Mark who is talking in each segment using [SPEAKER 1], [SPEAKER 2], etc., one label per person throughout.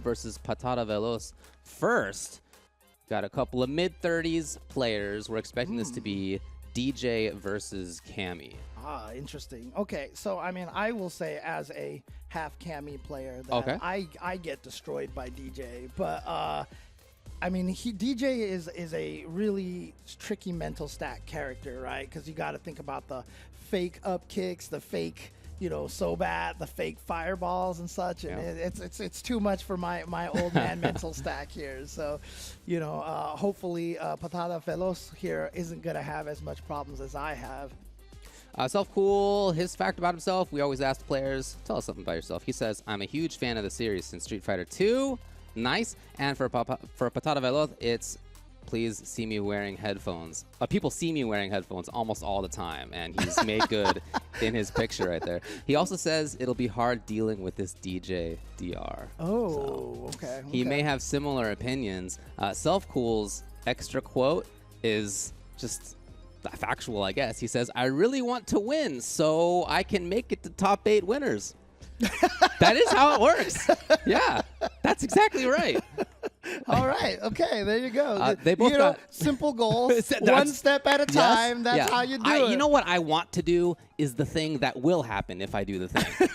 [SPEAKER 1] versus Patada Veloz. First, got a couple of mid-30s players. We're expecting this to be DeeJay versus Cammy.
[SPEAKER 2] Ah, interesting. Okay, so I mean, I will say as a half Cammy player that I get destroyed by DeeJay, but I mean, DeeJay is a really tricky mental stack character, right? Because you got to think about the fake up kicks, the fake, you know, so bad, the fake fireballs and such, and it's too much for my old man mental stack here. So, you know, hopefully Patada Veloz here isn't gonna have as much problems as I have.
[SPEAKER 1] Celfcool, his fact about himself, we always ask players, tell us something about yourself. He says, I'm a huge fan of the series since Street Fighter 2. Nice. And for Patada Veloz, it's please see me wearing headphones. People see me wearing headphones almost all the time, and he's made good in his picture right there. He also says it'll be hard dealing with this DeeJay DR.
[SPEAKER 2] Oh,
[SPEAKER 1] so
[SPEAKER 2] okay.
[SPEAKER 1] He may have similar opinions. Celfcool's extra quote is just factual, I guess. He says, I really want to win so I can make it to top 8 winners. That is how it works. Yeah, that's exactly right.
[SPEAKER 2] All right. Okay, there you go.
[SPEAKER 1] They both got
[SPEAKER 2] simple goals, one step at a time. That's how you do it.
[SPEAKER 1] You know what I want to do is the thing that will happen if I do the thing.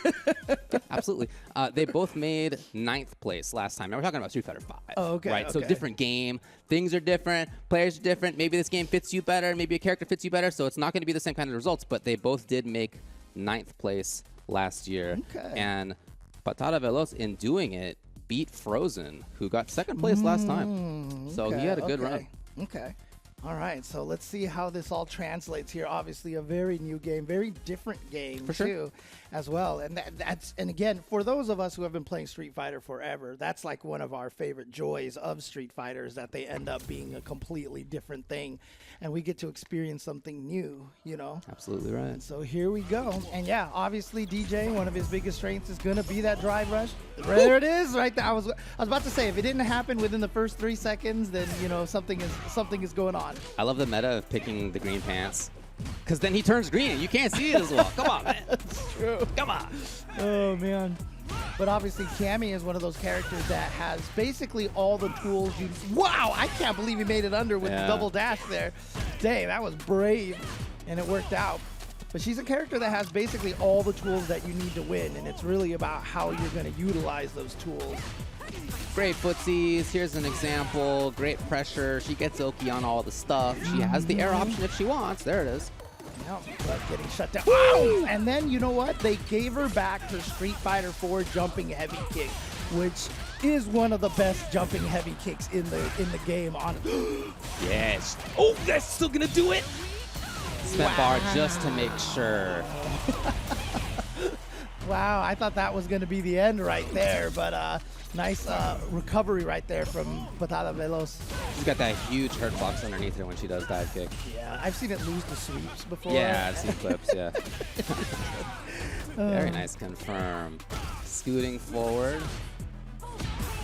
[SPEAKER 1] Absolutely. They both made 9th place last time. Now we're talking about Street Fighter 5.
[SPEAKER 2] Oh, okay.
[SPEAKER 1] Right. So different game. Things are different. Players are different. Maybe this game fits you better. Maybe a character fits you better. So it's not going to be the same kind of results. But they both did make 9th place last year.
[SPEAKER 2] Okay.
[SPEAKER 1] And Patada Veloz, in doing it, beat Frozen, who got 2nd place last time. So he had a good run.
[SPEAKER 2] Okay. All right. So let's see how this all translates here. Obviously, a very new game, very different game too, as well. And and again, for those of us who have been playing Street Fighter forever, that's like one of our favorite joys of Street Fighter is that they end up being a completely different thing, and we get to experience something new. You know.
[SPEAKER 1] Absolutely right.
[SPEAKER 2] And so here we go. And yeah, obviously DeeJay, one of his biggest strengths is going to be that drive rush. There it is, right there. I was about to say, if it didn't happen within the first 3 seconds, then you know something is going on.
[SPEAKER 1] I love the meta of picking the green pants, because then he turns green and you can't see it as well. Come on, man.
[SPEAKER 2] That's true.
[SPEAKER 1] Come on.
[SPEAKER 2] Oh man. But obviously Cammy is one of those characters that has basically all the tools you. Wow! I can't believe he made it under with the double dash there. Dang, that was brave, and it worked out. But she's a character that has basically all the tools that you need to win, and it's really about how you're going to utilize those tools.
[SPEAKER 1] Great footsies. Here's an example. Great pressure. She gets Oki on all the stuff. She has the air option if she wants. There it is.
[SPEAKER 2] Yep, but getting shut down. Wow! And then, you know what? They gave her back her Street Fighter 4 jumping heavy kick, which is one of the best jumping heavy kicks in the game. On
[SPEAKER 1] Yes. Oh, that's still going to do it. Spent bar just to make sure.
[SPEAKER 2] Wow, I thought that was going to be the end right there, but nice recovery right there from Patada Veloz.
[SPEAKER 1] She's got that huge hurt box underneath her when she does dive kick.
[SPEAKER 2] Yeah, I've seen it lose to sweeps before.
[SPEAKER 1] Yeah, I've seen clips, yeah. Very nice confirm. Scooting forward.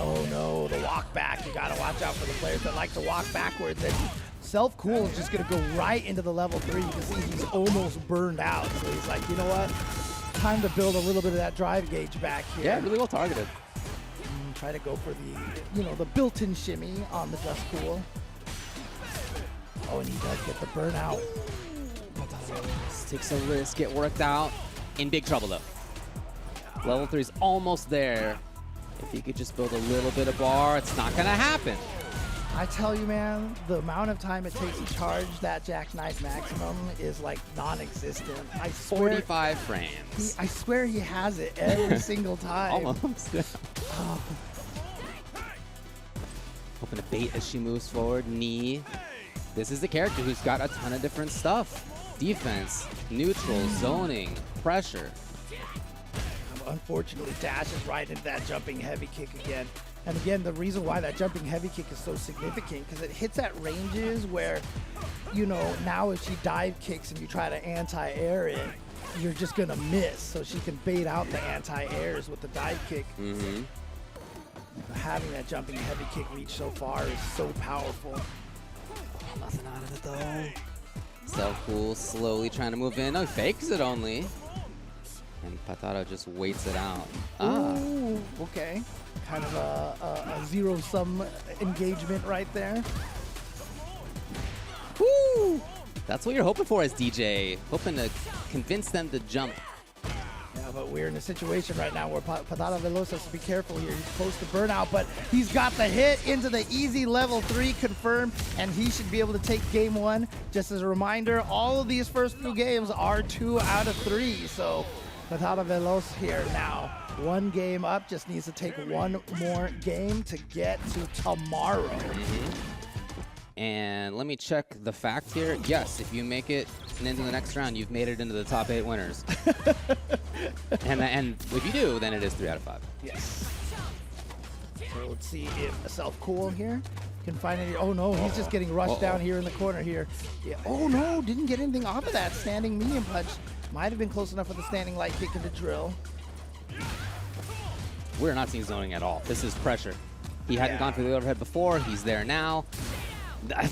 [SPEAKER 2] Oh no, the walk back. You got to watch out for the players that like to walk backwards. And Celfcool is just going to go right into the level 3 because he's almost burned out. So he's like, you know what? Time to build a little bit of that drive gauge back here.
[SPEAKER 1] Yeah, really well targeted.
[SPEAKER 2] Try to go for the built-in shimmy on the Dust Pool. Oh, and he does get the burnout.
[SPEAKER 1] Takes a risk, get worked out. In big trouble though. Level 3's almost there. If he could just build a little bit of bar, it's not gonna happen.
[SPEAKER 2] I tell you, man, the amount of time it takes to charge that jackknife maximum is like non-existent. I swear,
[SPEAKER 1] 45 frames.
[SPEAKER 2] I swear he has it every single time.
[SPEAKER 1] Almost.
[SPEAKER 2] Oh.
[SPEAKER 1] Hoping to bait as she moves forward. Knee. This is the character who's got a ton of different stuff. Defense, neutral, zoning, pressure.
[SPEAKER 2] Unfortunately, dashes right into that jumping heavy kick again. And again, the reason why that jumping heavy kick is so significant because it hits at ranges where, you know, now if she dive kicks and you try to anti-air it, you're just going to miss. So she can bait out the anti-airs with the dive kick. Having that jumping heavy kick reach so far is so powerful.
[SPEAKER 1] Nothing out of it though. Celfcool slowly trying to move in. Oh, he fakes it only. And Patada just waits it out.
[SPEAKER 2] Ooh, okay. kind of a zero-sum engagement right there.
[SPEAKER 1] Woo! That's what you're hoping for as DeeJay, hoping to convince them to jump.
[SPEAKER 2] Yeah, but we're in a situation right now where Patada Veloz has to be careful here. He's close to burnout, but he's got the hit into the easy level 3 confirmed, and he should be able to take game 1. Just as a reminder, all of these first few games are 2 out of 3, so Patada Veloz here now. 1 game up, just needs to take 1 more game to get to tomorrow.
[SPEAKER 1] And let me check the fact here. Yes, if you make it into the next round, you've made it into the top 8 winners. and if you do, then it is 3 out of 5.
[SPEAKER 2] Yes. So let's see if Celfcool here can find it. Oh no, he's just getting rushed down here in the corner here. Yeah. Oh no, didn't get anything off of that standing medium punch. Might have been close enough with the standing light kick into drill.
[SPEAKER 1] We're not seeing zoning at all. This is pressure. He hadn't gone for the overhead before. He's there now.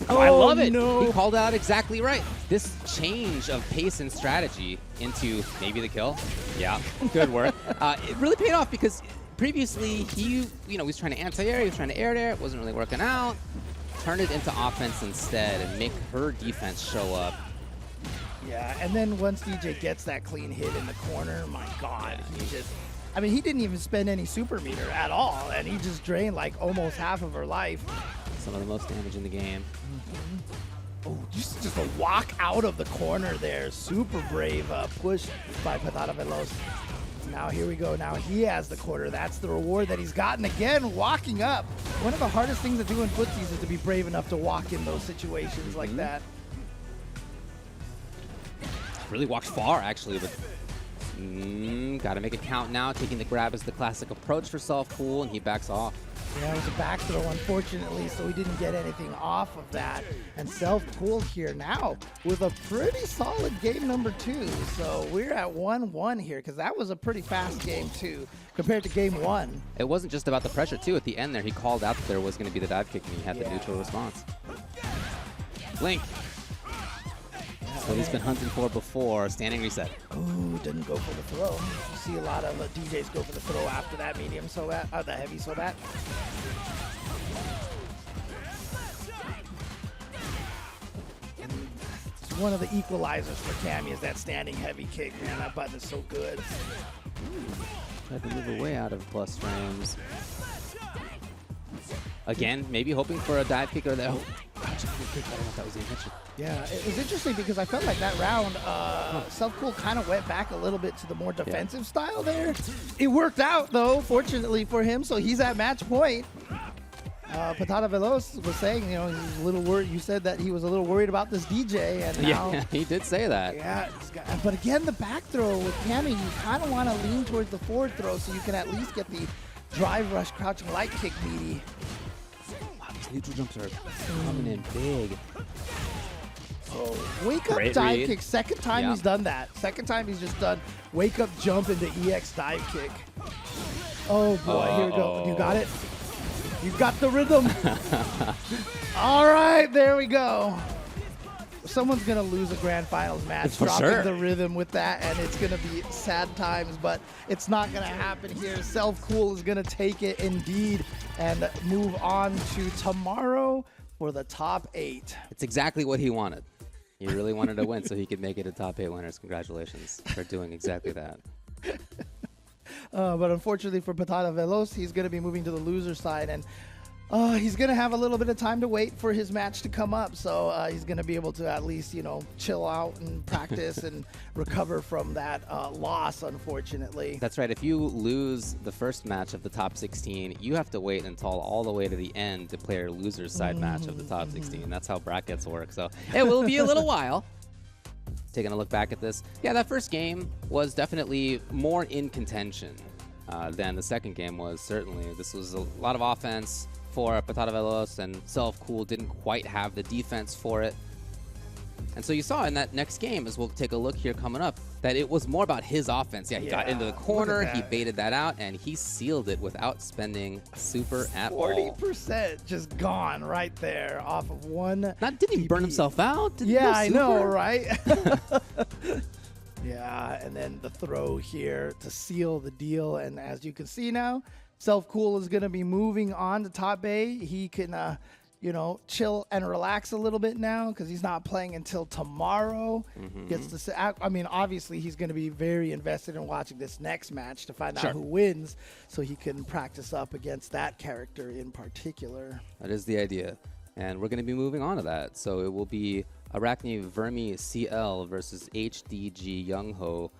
[SPEAKER 1] I love it.
[SPEAKER 2] No.
[SPEAKER 1] He called out exactly right. This change of pace and strategy into maybe the kill. Yeah, good work. It really paid off because previously he was trying to anti-air, he was trying to air there. It wasn't really working out. Turn it into offense instead and make her defense show up.
[SPEAKER 2] Yeah, and then once DeeJay gets that clean hit in the corner, my God, he just, I mean, he didn't even spend any super meter at all, and he just drained like almost half of her life.
[SPEAKER 1] Some of the most damage in the game.
[SPEAKER 2] Oh, just a walk out of the corner there. Super brave push by Patada Veloz. Now here we go. Now he has the corner. That's the reward that he's gotten again, walking up. One of the hardest things to do in footsies is to be brave enough to walk in those situations like that.
[SPEAKER 1] Really walked far, actually, but gotta make it count now. Taking the grab is the classic approach for Celfcool, and he backs off.
[SPEAKER 2] Yeah, it was a back throw, unfortunately, so we didn't get anything off of that. And Celfcool here now with a pretty solid game number 2. So we're at 1-1 here, because that was a pretty fast game 2 compared to game 1.
[SPEAKER 1] It wasn't just about the pressure, too. At the end there, he called out that there was going to be the dive kick, and he had the neutral response. Link. What he's been hunting for before, standing reset.
[SPEAKER 2] Ooh, didn't go for the throw. You see a lot of DJs go for the throw after that medium so that, the heavy so that. It's one of the equalizers for Cammy is that standing heavy kick, man. That button is so good.
[SPEAKER 1] Tried to move away out of plus frames. Again, maybe hoping for a dive kick or that. Oh, gosh, I don't know if that was the intention.
[SPEAKER 2] Yeah, it was interesting because I felt like that round, Celfcool kind of went back a little bit to the more defensive style there. It worked out, though, fortunately for him, so he's at match point. Patada Veloz was saying, he was a little worried. You said that he was a little worried about this DeeJay, and now...
[SPEAKER 1] Yeah, he did say that.
[SPEAKER 2] Yeah, but again, the back throw with Cammy, you kind of want to lean towards the forward throw so you can at least get the drive rush crouching light kick meaty.
[SPEAKER 1] Wow, these neutral jumps are coming in big.
[SPEAKER 2] Oh, wake up dive kick. Second time he's done that. Second time he's just done wake up jump into EX dive kick. Oh boy, here we go. You got it? You got the rhythm. All right, there we go. Someone's going to lose a grand finals match dropping the rhythm with that, and it's going to be sad times, but it's not going to happen here. Celfcool is going to take it indeed and move on to tomorrow for the top 8.
[SPEAKER 1] It's exactly what he wanted. He really wanted to win so he could make it a top 8 winners. Congratulations for doing exactly that.
[SPEAKER 2] But unfortunately for Patada Veloz, he's going to be moving to the loser side, and he's going to have a little bit of time to wait for his match to come up. So he's going to be able to at least, chill out and practice and recover from that loss, unfortunately.
[SPEAKER 1] That's right. If you lose the first match of the top 16, you have to wait until all the way to the end to play your loser's side match of the top 16. That's how brackets work. So it will be a little while. Taking a look back at this. Yeah, that first game was definitely more in contention than the second game was, certainly. This was a lot of offense for Patada Veloz, and Celfcool didn't quite have the defense for it. And so you saw in that next game, as we'll take a look here coming up, that it was more about his offense. Yeah, he got into the corner, he baited that out, and he sealed it without spending super at
[SPEAKER 2] 40% just gone right there off of one.
[SPEAKER 1] Didn't he burn himself out?
[SPEAKER 2] Yeah, I know, right? Yeah, and then the throw here to seal the deal. And as you can see now, Celfcool is going to be moving on to top A. He can, you know, chill and relax a little bit now because he's not playing until tomorrow. Gets to say, I mean, obviously he's going to be very invested in watching this next match to find out who wins, so he can practice up against that character in particular.
[SPEAKER 1] That is the idea, and we're going to be moving on to that. So it will be Arachne Vermi CL versus HDG Young Ho.